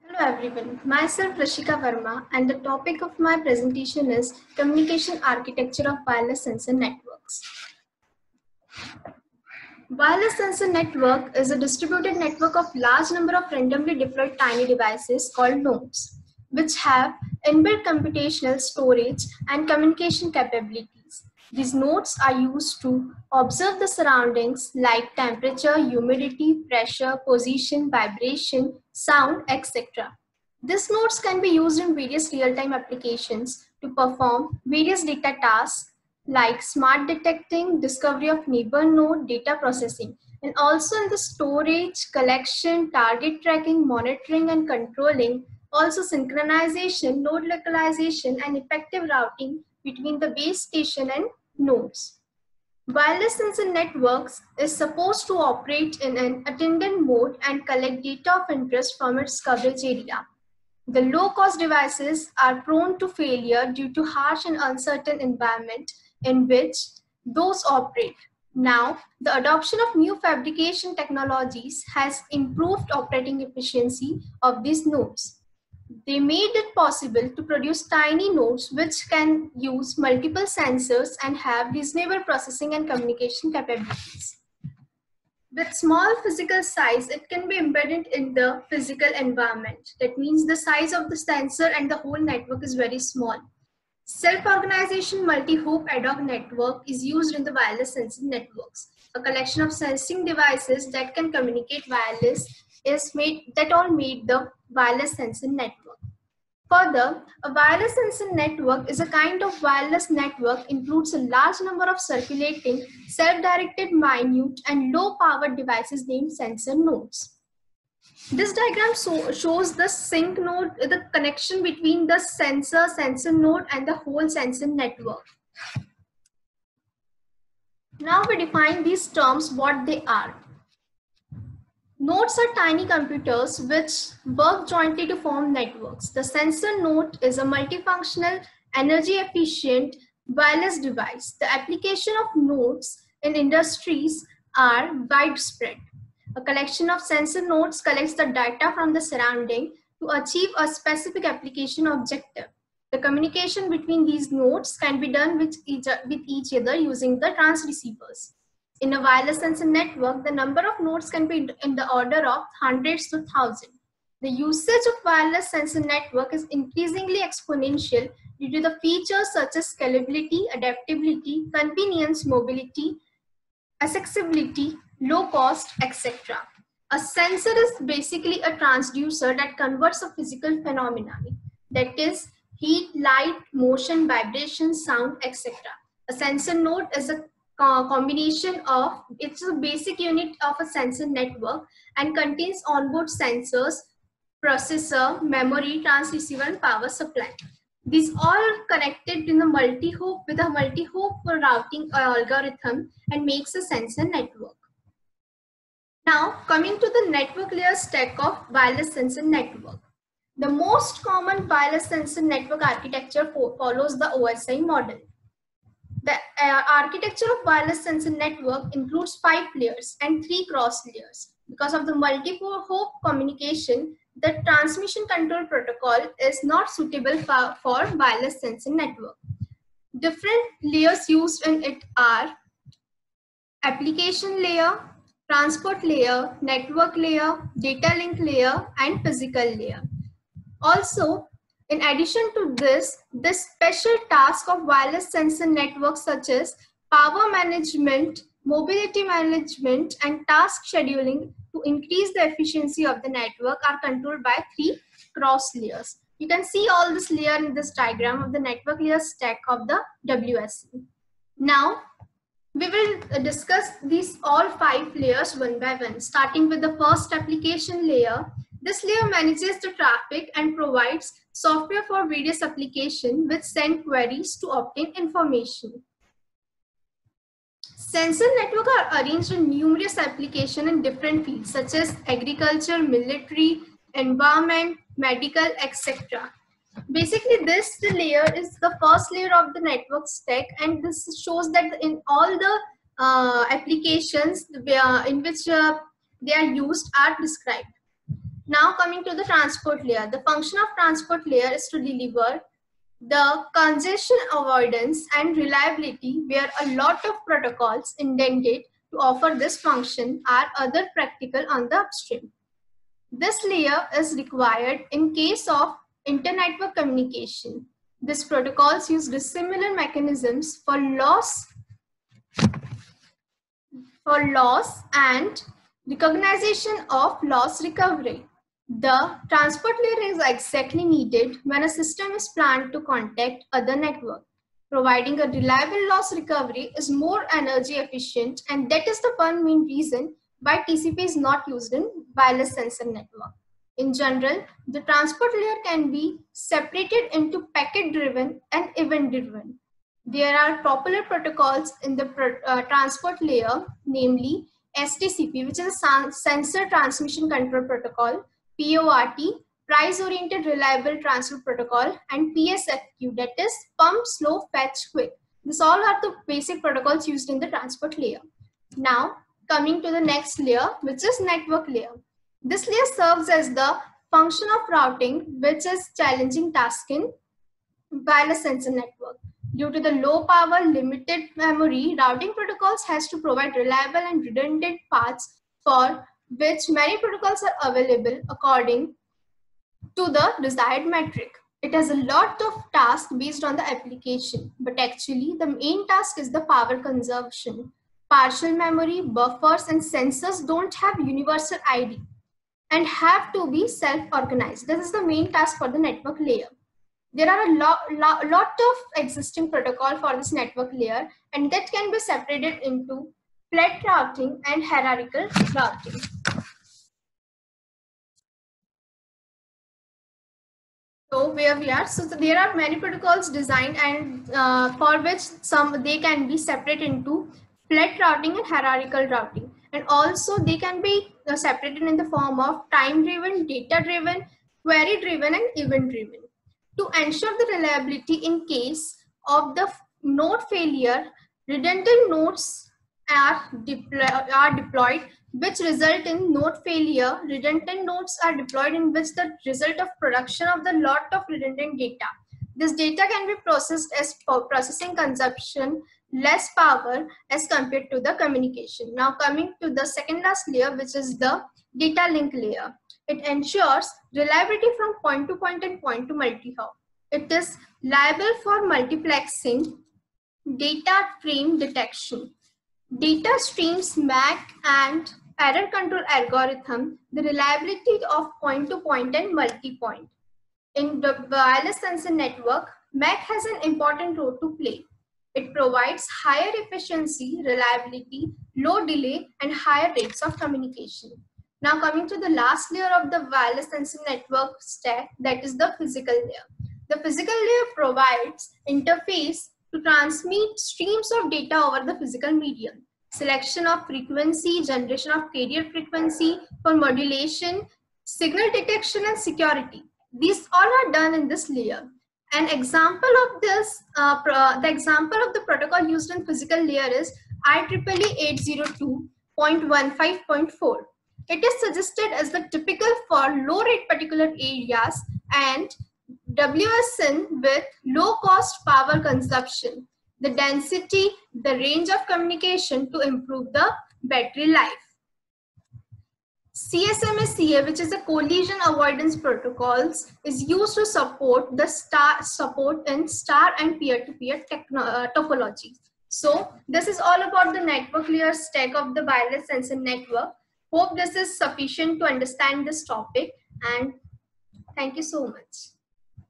Hello everyone, myself Rashika Verma and the topic of my presentation is Communication Architecture of Wireless Sensor Networks. Wireless sensor network is a distributed network of large number of randomly deployed tiny devices called nodes, which have inbuilt computational storage and communication capabilities. These nodes are used to observe the surroundings like temperature, humidity, pressure, position, vibration, sound, etc. These nodes can be used in various real-time applications to perform various data tasks like smart detecting, discovery of neighbor node, data processing, and also in the storage, collection, target tracking, monitoring and controlling, also synchronization, node localization, and effective routing between the base station and nodes. Wireless sensor networks is supposed to operate in an attendant mode and collect data of interest from its coverage area. The low-cost devices are prone to failure due to harsh and uncertain environment in which those operate. Now, the adoption of new fabrication technologies has improved operating efficiency of these nodes. They made it possible to produce tiny nodes which can use multiple sensors and have reasonable processing and communication capabilities. With small physical size, it can be embedded in the physical environment. That means the size of the sensor and the whole network is very small. Self-organization multi-hop ad hoc network is used in the wireless sensing networks. A collection of sensing devices that can communicate wireless is made, that all made the wireless sensing network. Further, a wireless sensor network is a kind of wireless network includes a large number of circulating, self-directed, minute, and low-powered devices named sensor nodes. This diagram shows the sync node, the connection between the sensor node, and the whole sensor network. Now we define these terms, what they are. Nodes are tiny computers which work jointly to form networks. The sensor node is a multifunctional, energy-efficient wireless device. The application of nodes in industries are widespread. A collection of sensor nodes collects the data from the surrounding to achieve a specific application objective. The communication between these nodes can be done with each other using the transceivers. In a wireless sensor network, the number of nodes can be in the order of hundreds to thousands. The usage of wireless sensor network is increasingly exponential due to the features such as scalability, adaptability, convenience, mobility, accessibility, low cost, etc. A sensor is basically a transducer that converts a physical phenomenon, that is heat, light, motion, vibration, sound, etc. A sensor node is a combination of, it's a basic unit of a sensor network and contains onboard sensors, processor, memory, transceiver, and power supply. These all are connected in a multi-hop with a multi-hop routing algorithm and makes a sensor network. Now coming to the network layer stack of wireless sensor network. The most common wireless sensor network architecture follows the OSI model. The architecture of wireless sensor network includes 5 layers and 3 cross layers. Because of the multi-hop communication, the transmission control protocol is not suitable for wireless sensor network. Different layers used in it are application layer, transport layer, network layer, data link layer, and physical layer. Also, in addition to this special task of wireless sensor networks such as power management, mobility management, and task scheduling to increase the efficiency of the network are controlled by 3 cross layers. You can see all this layer in this diagram of the network layer stack of the WSC. Now, we will discuss these all 5 layers one by one, starting with the first application layer. This layer manages the traffic and provides software for various applications which send queries to obtain information. Sensor networks are arranged in numerous applications in different fields such as agriculture, military, environment, medical, etc. Basically, this layer is the first layer of the network stack, and this shows that in all the applications in which they are used are described. Now coming to the transport layer. The function of transport layer is to deliver the congestion avoidance and reliability, where a lot of protocols intended to offer this function are other practical on the upstream. This layer is required in case of inter-network communication. These protocols use dissimilar mechanisms for loss and recognition of loss recovery. The transport layer is exactly needed when a system is planned to contact other network. Providing a reliable loss recovery is more energy efficient, and that is the one main reason why TCP is not used in wireless sensor network. In general, the transport layer can be separated into packet-driven and event-driven. There are popular protocols in the transport layer, namely STCP, which is a Sensor Transmission Control Protocol, PORT, Price Oriented Reliable Transfer Protocol, and PSFQ, that is Pump, Slow, Fetch, Quick. These all are the basic protocols used in the transport layer. Now, coming to the next layer, which is network layer. This layer serves as the function of routing, which is challenging task in wireless sensor network. Due to the low power, limited memory, routing protocols has to provide reliable and redundant paths, for which many protocols are available according to the desired metric. It has a lot of tasks based on the application, but actually the main task is the power consumption. Partial memory, buffers, and sensors don't have universal ID and have to be self-organized. This is the main task for the network layer. There are a lot of existing protocol for this network layer, and that can be separated into flat routing and hierarchical routing. So where we are, so there are many protocols designed and for which they can be separated into flat routing and hierarchical routing, and also they can be separated in the form of time-driven, data-driven, query-driven, and event-driven. To ensure the reliability in case of the node failure, redundant nodes are deployed, which result in node failure. Redundant nodes are deployed in which the result of production of the lot of redundant data. This data can be processed as processing consumption less power as compared to the communication. Now coming to the second last layer, which is the data link layer. It ensures reliability from point to point and point to multi-hop. It is liable for multiplexing, data frame detection, data streams MAC, and error control algorithm, the reliability of point to point and multi-point. In the wireless sensor network, MAC has an important role to play. It provides higher efficiency, reliability, low delay, and higher rates of communication. Now coming to the last layer of the wireless sensor network stack, that is the physical layer. The physical layer provides interface to transmit streams of data over the physical medium. Selection of frequency, generation of carrier frequency for modulation, signal detection, and security. These all are done in this layer. An example of this, the example of the protocol used in physical layer is IEEE 802.15.4. It is suggested as the typical for low rate particular areas and WSN with low cost power consumption, the density, the range of communication to improve the battery life. CSMA-CA, which is a collision avoidance protocols, is used to support the support in star and peer-to-peer topology. So this is all about the network layer stack of the wireless sensor network. Hope this is sufficient to understand this topic, and thank you so much.